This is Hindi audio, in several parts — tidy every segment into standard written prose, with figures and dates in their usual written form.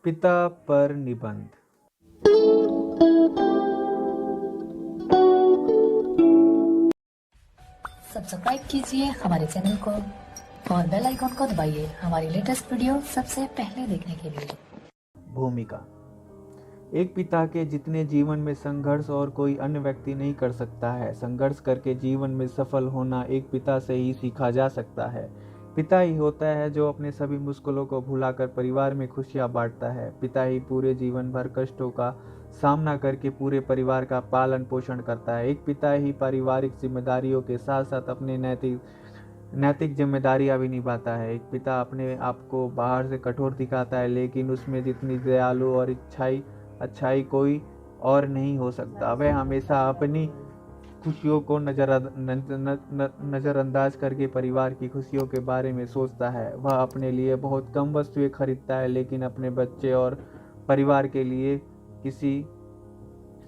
पिता पर निबंध। सब्सक्राइब कीजिए हमारे चैनल को और बेल आइकॉन को दबाइए हमारी लेटेस्ट वीडियो सबसे पहले देखने के लिए। भूमिका। एक पिता के जितने जीवन में संघर्ष और कोई अन्य व्यक्ति नहीं कर सकता है। संघर्ष करके जीवन में सफल होना एक पिता से ही सीखा जा सकता है। पिता ही होता है जो अपने सभी मुश्किलों को भुलाकर परिवार में खुशियां बांटता है। पिता ही पूरे जीवन भर कष्टों का सामना करके पूरे परिवार का पालन पोषण करता है। एक पिता ही पारिवारिक जिम्मेदारियों के साथ साथ अपने नैतिक जिम्मेदारियां भी निभाता है। एक पिता अपने आप को बाहर से कठोर दिखाता है, लेकिन उसमें जितनी दयालु और अच्छाई कोई और नहीं हो सकता। वह हमेशा अपनी खुशियों को नज़रअंदाज करके परिवार की खुशियों के बारे में सोचता है। वह अपने लिए बहुत कम वस्तुएं खरीदता है, लेकिन अपने बच्चे और परिवार के लिए किसी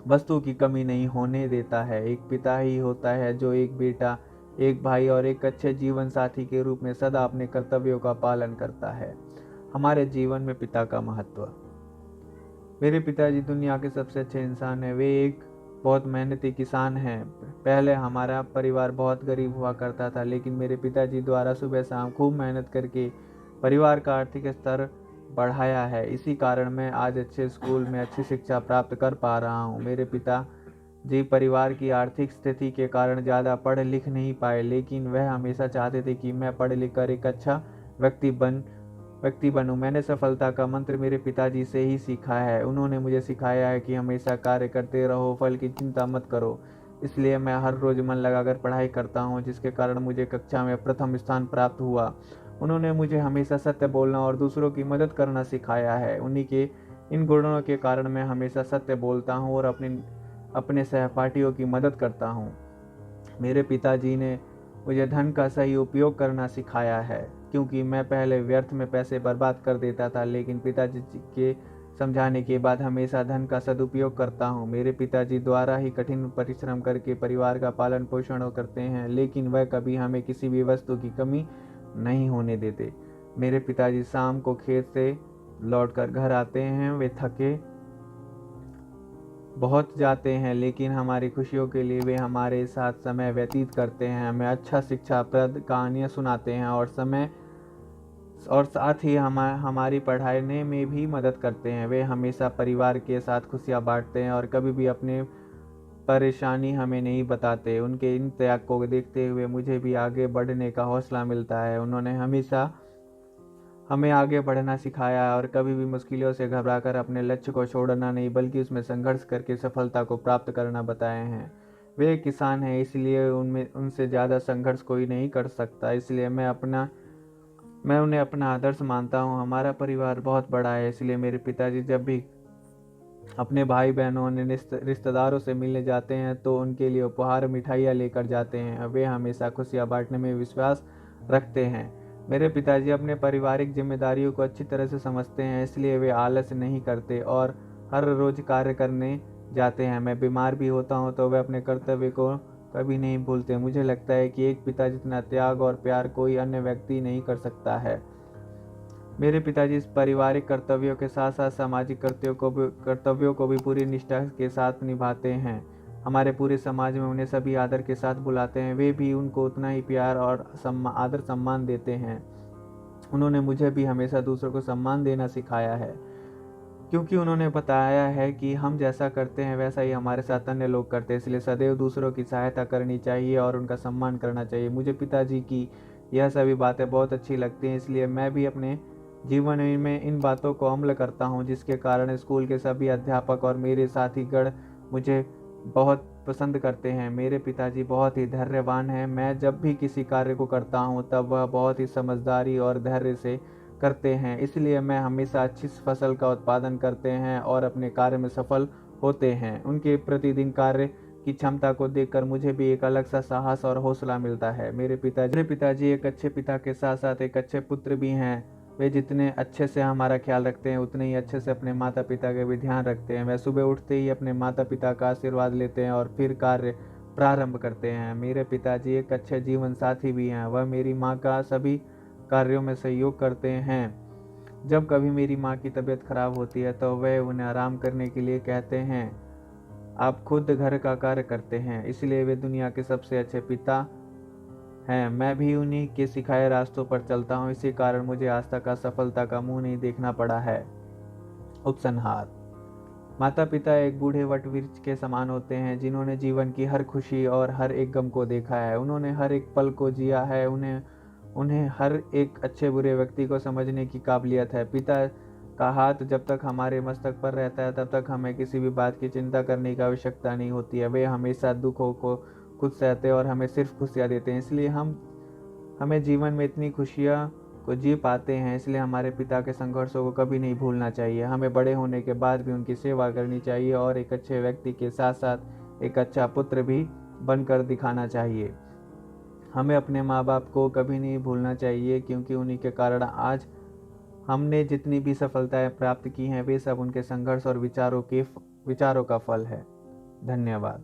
वस्तु की कमी नहीं होने देता है। एक पिता ही होता है जो एक बेटा, एक भाई और एक अच्छे जीवन साथी के रूप में सदा अपने कर्तव्यों का पालन करता है। हमारे जीवन में पिता का महत्व। मेरे पिताजी दुनिया के सबसे अच्छे इंसान हैं। वे एक बहुत मेहनती किसान हैं। पहले हमारा परिवार बहुत गरीब हुआ करता था, लेकिन मेरे पिताजी द्वारा सुबह शाम खूब मेहनत करके परिवार का आर्थिक स्तर बढ़ाया है। इसी कारण मैं आज अच्छे स्कूल में अच्छी शिक्षा प्राप्त कर पा रहा हूँ। मेरे पिता जी परिवार की आर्थिक स्थिति के कारण ज़्यादा पढ़ लिख नहीं पाए, लेकिन वह हमेशा चाहते थे कि मैं पढ़ लिख कर एक अच्छा व्यक्ति बनूं। मैंने सफलता का मंत्र मेरे पिताजी से ही सीखा है। उन्होंने मुझे सिखाया है कि हमेशा कार्य करते रहो, फल की चिंता मत करो। इसलिए मैं हर रोज मन लगाकर पढ़ाई करता हूँ, जिसके कारण मुझे कक्षा में प्रथम स्थान प्राप्त हुआ। उन्होंने मुझे हमेशा सत्य बोलना और दूसरों की मदद करना सिखाया है। उन्हीं के इन गुणों के कारण मैं हमेशा सत्य बोलता हूँ और अपने सहपाठियों की मदद करता हूँ। मेरे पिताजी ने मुझे धन का सही उपयोग करना सिखाया है, क्योंकि मैं पहले व्यर्थ में पैसे बर्बाद कर देता था, लेकिन पिताजी के समझाने के बाद हमेशा धन का सदुपयोग करता हूँ। मेरे पिताजी द्वारा ही कठिन परिश्रम करके परिवार का पालन पोषण करते हैं, लेकिन वह कभी हमें किसी भी वस्तु की कमी नहीं होने देते। मेरे पिताजी शाम को खेत से लौटकर घर आते हैं। वे थके बहुत जाते हैं, लेकिन हमारी खुशियों के लिए वे हमारे साथ समय व्यतीत करते हैं, हमें अच्छा शिक्षाप्रद कहानियाँ सुनाते हैं और साथ ही हमारी पढ़ाने में भी मदद करते हैं। वे हमेशा परिवार के साथ खुशियाँ बांटते हैं और कभी भी अपने परेशानी हमें नहीं बताते। उनके इन त्याग को देखते हुए मुझे भी आगे बढ़ने का हौसला मिलता है। उन्होंने हमेशा हमें आगे बढ़ना सिखाया और कभी भी मुश्किलों से घबराकर अपने लक्ष्य को छोड़ना नहीं, बल्कि उसमें संघर्ष करके सफलता को प्राप्त करना बताए हैं। वे एक किसान हैं, इसलिए उनसे ज़्यादा संघर्ष कोई नहीं कर सकता। इसलिए मैं उन्हें अपना आदर्श मानता हूँ। हमारा परिवार बहुत बड़ा है, इसलिए मेरे पिताजी जब भी अपने भाई बहनों और रिश्तेदारों से मिलने जाते हैं तो उनके लिए उपहार मिठाइयाँ लेकर जाते हैं। वे हमेशा खुशियाँ बांटने में विश्वास रखते हैं। मेरे पिताजी अपने पारिवारिक जिम्मेदारियों को अच्छी तरह से समझते हैं, इसलिए वे आलस नहीं करते और हर रोज कार्य करने जाते हैं। मैं बीमार भी होता हूँ तो वे अपने कर्तव्य को कभी नहीं भूलते। मुझे लगता है कि एक पिता जितना त्याग और प्यार कोई अन्य व्यक्ति नहीं कर सकता है। मेरे पिताजी इस पारिवारिक कर्तव्यों के साथ साथ सामाजिक कर्तव्यों को भी पूरी निष्ठा के साथ निभाते हैं। हमारे पूरे समाज में उन्हें सभी आदर के साथ बुलाते हैं। वे भी उनको उतना ही प्यार और आदर सम्मान देते हैं। उन्होंने मुझे भी हमेशा दूसरों को सम्मान देना सिखाया है, क्योंकि उन्होंने बताया है कि हम जैसा करते हैं वैसा ही हमारे साथ अन्य लोग करते हैं। इसलिए सदैव दूसरों की सहायता करनी चाहिए और उनका सम्मान करना चाहिए। मुझे पिताजी की यह सभी बातें बहुत अच्छी लगती हैं, इसलिए मैं भी अपने जीवन में इन बातों को अमल करता हूँ, जिसके कारण स्कूल के सभी अध्यापक और मेरे साथीगण मुझे बहुत पसंद करते हैं। मेरे पिताजी बहुत ही धैर्यवान हैं। मैं जब भी किसी कार्य को करता हूँ तब वह बहुत ही समझदारी और धैर्य से करते हैं, इसलिए मैं हमेशा अच्छी फसल का उत्पादन करते हैं और अपने कार्य में सफल होते हैं। उनके प्रतिदिन कार्य की क्षमता को देखकर मुझे भी एक अलग सा साहस और हौसला मिलता है। मेरे पिताजी एक अच्छे पिता के साथ साथ एक अच्छे पुत्र भी हैं। वे जितने अच्छे से हमारा ख्याल रखते हैं, उतने ही अच्छे से अपने माता पिता का भी ध्यान रखते हैं। वह सुबह उठते ही अपने माता पिता का आशीर्वाद लेते हैं और फिर कार्य प्रारंभ करते हैं। मेरे पिताजी एक अच्छे जीवन साथी भी हैं। वह मेरी माँ का सभी कार्यों में सहयोग करते हैं। जब कभी मेरी माँ की तबीयत खराब होती है तो वह उन्हें आराम करने के लिए कहते हैं। आप खुद घर का कार्य करते हैं, इसलिए वे दुनिया के सबसे अच्छे पिता हैं। मैं भी उन्हीं के सिखाए रास्तों पर चलता हूँ, इसी कारण मुझे आज तक असफलता का मुंह नहीं देखना पड़ा है। उपसंहार। माता पिता एक बूढ़े वट वृक्ष के समान होते हैं, जिन्होंने जीवन की हर खुशी और हर एक गम को देखा है। उन्होंने हर एक पल को जिया है। उन्हें हर एक अच्छे बुरे व्यक्ति को समझने की काबिलियत है। पिता का हाथ जब तक हमारे मस्तक पर रहता है, तब तक हमें किसी भी बात की चिंता करने की आवश्यकता नहीं होती है। वे हमेशा दुखों को खुद सहते और हमें सिर्फ खुशियाँ देते हैं, इसलिए हमें जीवन में इतनी खुशियाँ को जी पाते हैं। इसलिए हमारे पिता के संघर्षों को कभी नहीं भूलना चाहिए। हमें बड़े होने के बाद भी उनकी सेवा करनी चाहिए और एक अच्छे व्यक्ति के साथ साथ एक अच्छा पुत्र भी बनकर दिखाना चाहिए। हमें अपने माँ बाप को कभी नहीं भूलना चाहिए, क्योंकि उन्हीं के कारण आज हमने जितनी भी सफलताएं प्राप्त की हैं, वे सब उनके संघर्ष और विचारों का फल है। धन्यवाद।